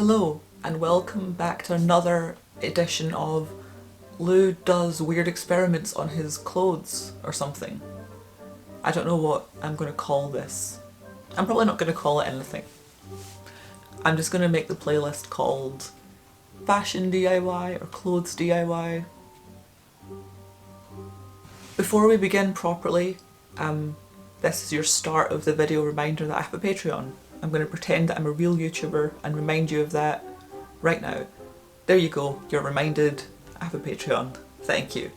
Hello and welcome back to another edition of Lou does weird experiments on his clothes or something. I don't know what I'm going to call this. I'm probably not going to call it anything. I'm just going to make the playlist called Fashion DIY or Clothes DIY. Before we begin properly, this is your start of the video reminder that I have a Patreon. I'm going to pretend that I'm a real YouTuber and remind you of that right now. There you go, you're reminded I have a Patreon. Thank you.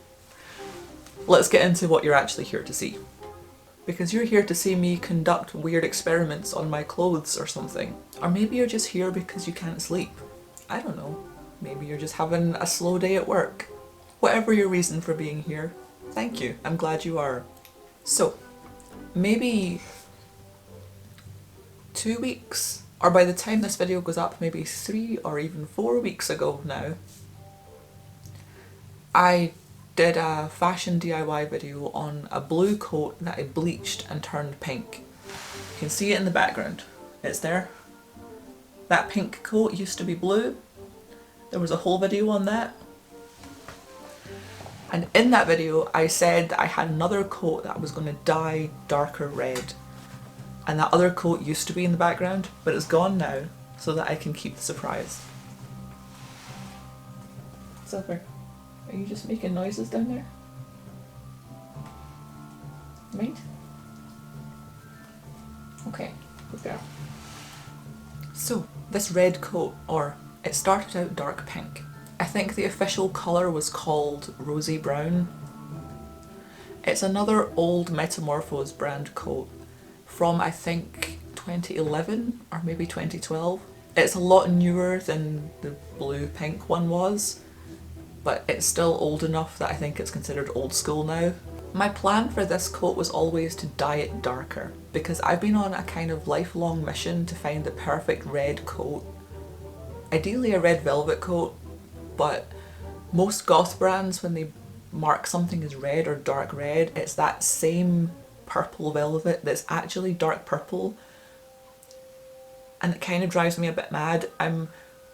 Let's get into what you're actually here to see. Because you're here to see me conduct weird experiments on my clothes or something. Or maybe you're just here because you can't sleep. I don't know. Maybe you're just having a slow day at work. Whatever your reason for being here, thank you. I'm glad you are. So, maybe 2 weeks, or by the time this video goes up, maybe 3 or even 4 weeks ago now, I did a fashion DIY video on a blue coat that I bleached and turned pink. You can see it in the background. It's there. That pink coat used to be blue. There was a whole video on that. And in that video I said that I had another coat that I was going to dye darker red. And that other coat used to be in the background, but it's gone now, so that I can keep the surprise. Silver, are you just making noises down there? Right? Okay, good girl. So, this red coat, or it started out dark pink. I think the official colour was called rosy brown. It's another old Metamorphose brand coat from I think 2011 or maybe 2012. It's a lot newer than the blue pink one was, but it's still old enough that I think it's considered old school now. My plan for this coat was always to dye it darker, because I've been on a kind of lifelong mission to find the perfect red coat. Ideally a red velvet coat, but most goth brands, when they mark something as red or dark red, it's that same purple velvet that's actually dark purple, and it kind of drives me a bit mad. I'm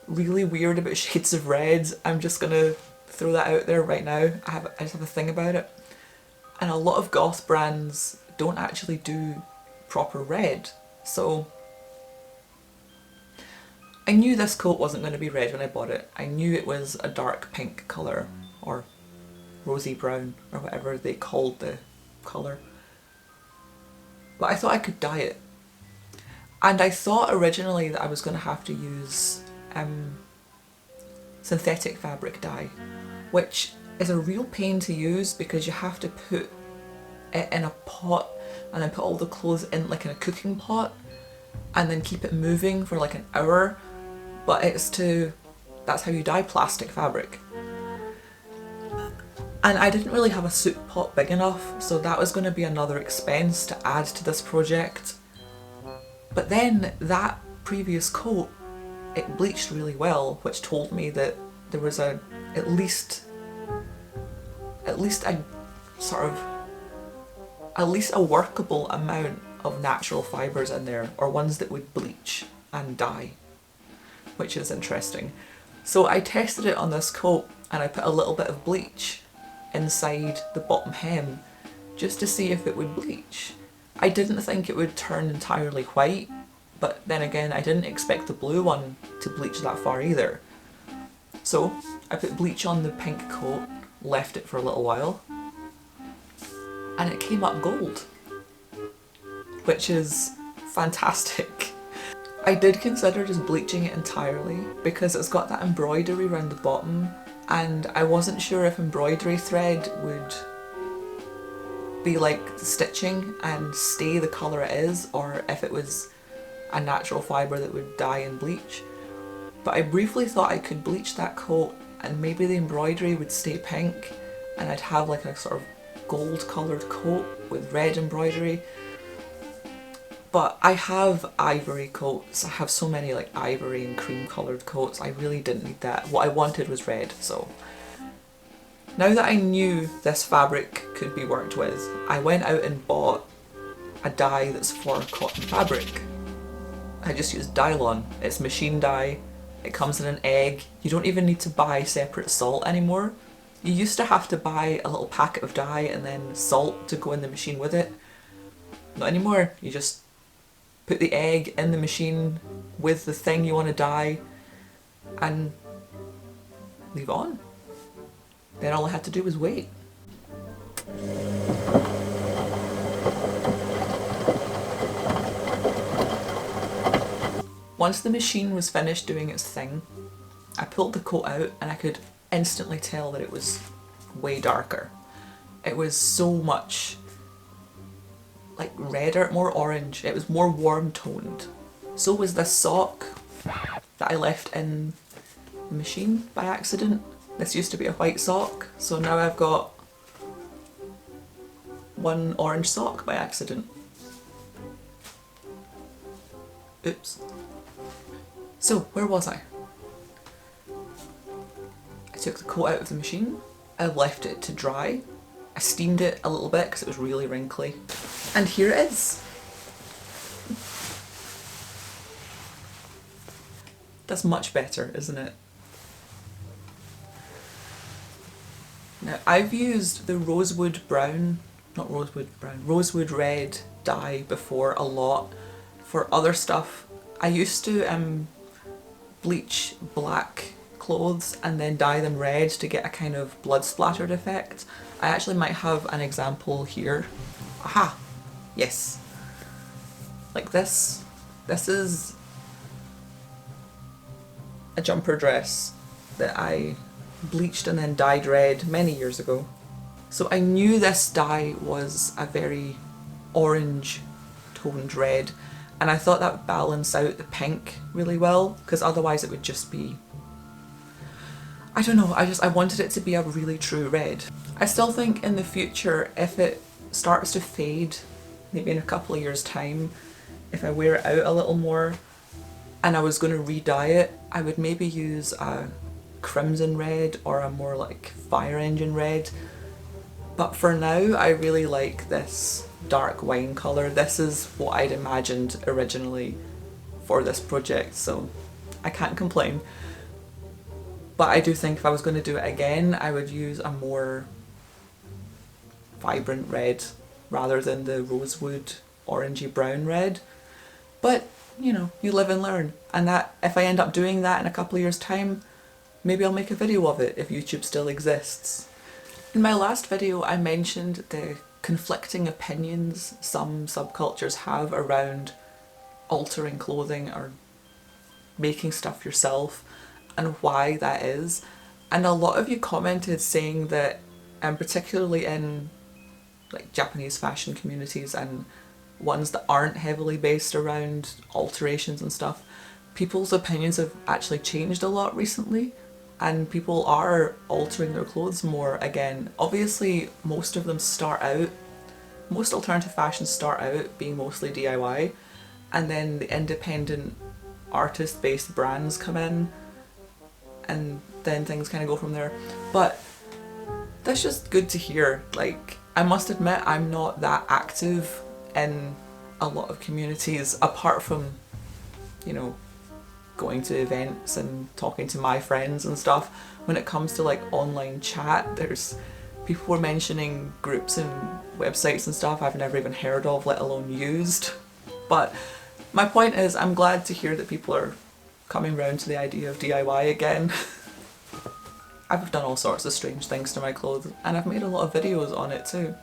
really weird about shades of red. I'm just gonna throw that out there right now. I just have a thing about it, and a lot of goth brands don't actually do proper red, so I knew this coat wasn't going to be red when I bought it. I knew it was a dark pink colour, or rosy brown, or whatever they called the colour. But I thought I could dye it. And I thought originally that I was going to have to use synthetic fabric dye, which is a real pain to use because you have to put it in a pot and then put all the clothes in like in a cooking pot and then keep it moving for like an hour. But that's how you dye plastic fabric. And I didn't really have a soup pot big enough, so that was going to be another expense to add to this project. But then that previous coat, it bleached really well, which told me that there was at least a workable amount of natural fibres in there, or ones that would bleach and dye, which is interesting. So I tested it on this coat and I put a little bit of bleach inside the bottom hem just to see if it would bleach. I didn't think it would turn entirely white, but then again I didn't expect the blue one to bleach that far either. So I put bleach on the pink coat, left it for a little while, and it came up gold, which is fantastic. I did consider just bleaching it entirely because it's got that embroidery around the bottom, and I wasn't sure if embroidery thread would be like the stitching and stay the colour it is, or if it was a natural fibre that would dye and bleach. But I briefly thought I could bleach that coat and maybe the embroidery would stay pink and I'd have like a sort of gold coloured coat with red embroidery. But I have ivory coats. I have so many like ivory and cream coloured coats. I really didn't need that. What I wanted was red, so. Now that I knew this fabric could be worked with, I went out and bought a dye that's for cotton fabric. I just used Dylon. It's machine dye, It comes in an egg. You don't even need to buy separate salt anymore. You used to have to buy a little packet of dye and then salt to go in the machine with it. Not anymore. You just put the egg in the machine with the thing you want to dye and leave it on. Then all I had to do was wait. Once the machine was finished doing its thing, I pulled the coat out and I could instantly tell that it was way darker. It was so much like redder, more orange. It was more warm toned. So was this sock that I left in the machine by accident. This used to be a white sock, so now I've got one orange sock by accident. Oops. So, where was I? I took the coat out of the machine, I left it to dry, I steamed it a little bit because it was really wrinkly, and here it is. That's much better, isn't it? Now, I've used the rosewood red dye before a lot for other stuff. I used to bleach black clothes and then dye them red to get a kind of blood splattered effect. I actually might have an example here. Aha! Yes. Like this. This is a jumper dress that I bleached and then dyed red many years ago. So I knew this dye was a very orange toned red, and I thought that would balance out the pink really well, because otherwise it would just be, I don't know, I wanted it to be a really true red. I still think in the future, if it starts to fade, maybe in a couple of years' time, if I wear it out a little more and I was going to re-dye it, I would maybe use a crimson red or a more like fire engine red. But for now, I really like this dark wine colour. This is what I'd imagined originally for this project, so I can't complain. But I do think if I was going to do it again, I would use a more vibrant red rather than the rosewood orangey brown red. But, you know, you live and learn. And that if I end up doing that in a couple of years' time, maybe I'll make a video of it if YouTube still exists. In my last video, I mentioned the conflicting opinions some subcultures have around altering clothing or making stuff yourself and why that is. And a lot of you commented saying that, and particularly in like Japanese fashion communities and ones that aren't heavily based around alterations and stuff, people's opinions have actually changed a lot recently. And people are altering their clothes more again. Obviously, most of them most alternative fashions start out being mostly DIY, and then the independent artist-based brands come in, and then things kind of go from there. But that's just good to hear. Like, I must admit, I'm not that active in a lot of communities, apart from, you know, going to events and talking to my friends and stuff. When it comes to like online chat, there's people were mentioning groups and websites and stuff I've never even heard of, let alone used. But my point is, I'm glad to hear that people are coming round to the idea of DIY again. I've done all sorts of strange things to my clothes, and I've made a lot of videos on it too.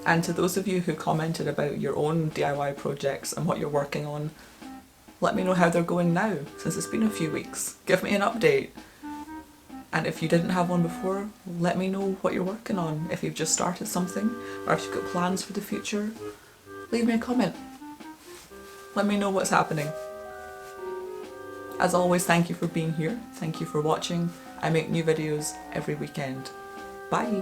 And to those of you who commented about your own DIY projects and what you're working on, let me know how they're going now, since it's been a few weeks. Give me an update. And if you didn't have one before, let me know what you're working on. If you've just started something, or if you've got plans for the future, leave me a comment. Let me know what's happening. As always, thank you for being here. Thank you for watching. I make new videos every weekend. Bye!